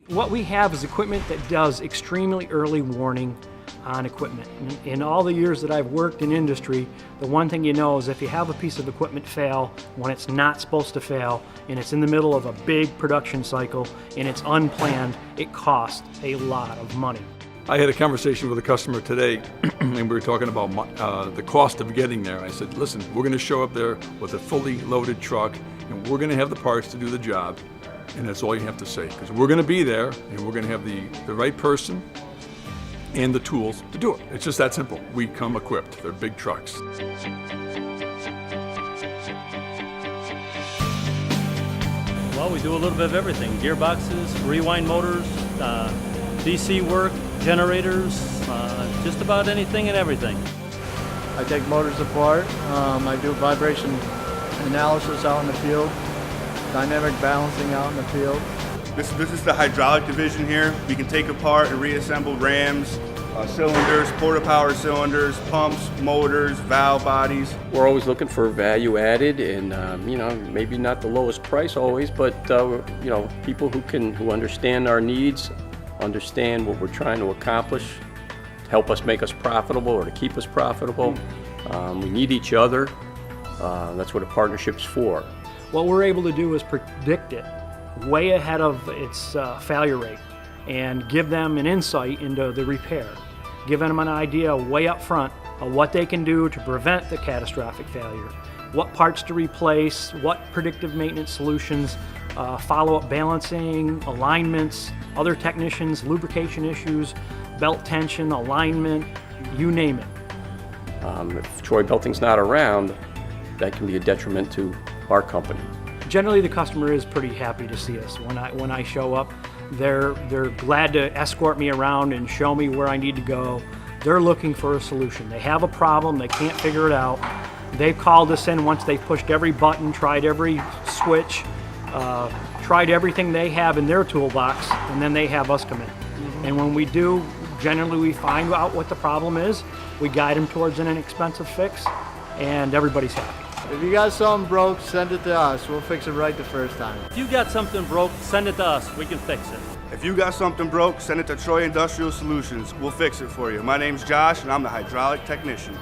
What we have is equipment that does extremely early warning on equipment. In all the years that I've worked in industry, the one thing you know is if you have a piece of equipment fail when it's not supposed to fail, and it's in the middle of a big production cycle, and it's unplanned, it costs a lot of money. I had a conversation with a customer today, and we were talking about the cost of getting there. I said, listen, we're going to show up there with a fully loaded truck, and we're going to have the parts to do the job, and that's all you have to say. Because we're going to be there, and we're going to have the right person and the tools to do it. It's just that simple. We come equipped. They're big trucks. Well, we do a little bit of everything. Gearboxes, rewind motors, DC work, generators, just about anything and everything. I take motors apart. I do vibration analysis out in the field, dynamic balancing out in the field. This is the hydraulic division here. We can take apart and reassemble rams, cylinders, porta power cylinders, pumps, motors, valve bodies. We're always looking for value added, and maybe not the lowest price always, but people who understand our needs, understand what we're trying to accomplish, to help us make us profitable or to keep us profitable. We need each other. That's what a partnership's for. What we're able to do is predict it way ahead of its failure rate and give them an insight into the repair, giving them an idea way up front of what they can do to prevent the catastrophic failure, what parts to replace, what predictive maintenance solutions, follow-up balancing, alignments, other technicians, lubrication issues, belt tension, alignment, you name it. If Troy Belting's not around, that can be a detriment to our company. Generally, the customer is pretty happy to see us. When I show up, they're glad to escort me around and show me where I need to go. They're looking for a solution. They have a problem, they can't figure it out. They've called us in once they've pushed every button, tried every switch, tried everything they have in their toolbox, and then they have us come in. And when we do, generally we find out what the problem is, we guide them towards an inexpensive fix, and everybody's happy. If you got something broke, send it to us. We'll fix it right the first time. If you got something broke, send it to us. We can fix it. If you got something broke, send it to Troy Industrial Solutions. We'll fix it for you. My name's Josh, and I'm the hydraulic technician.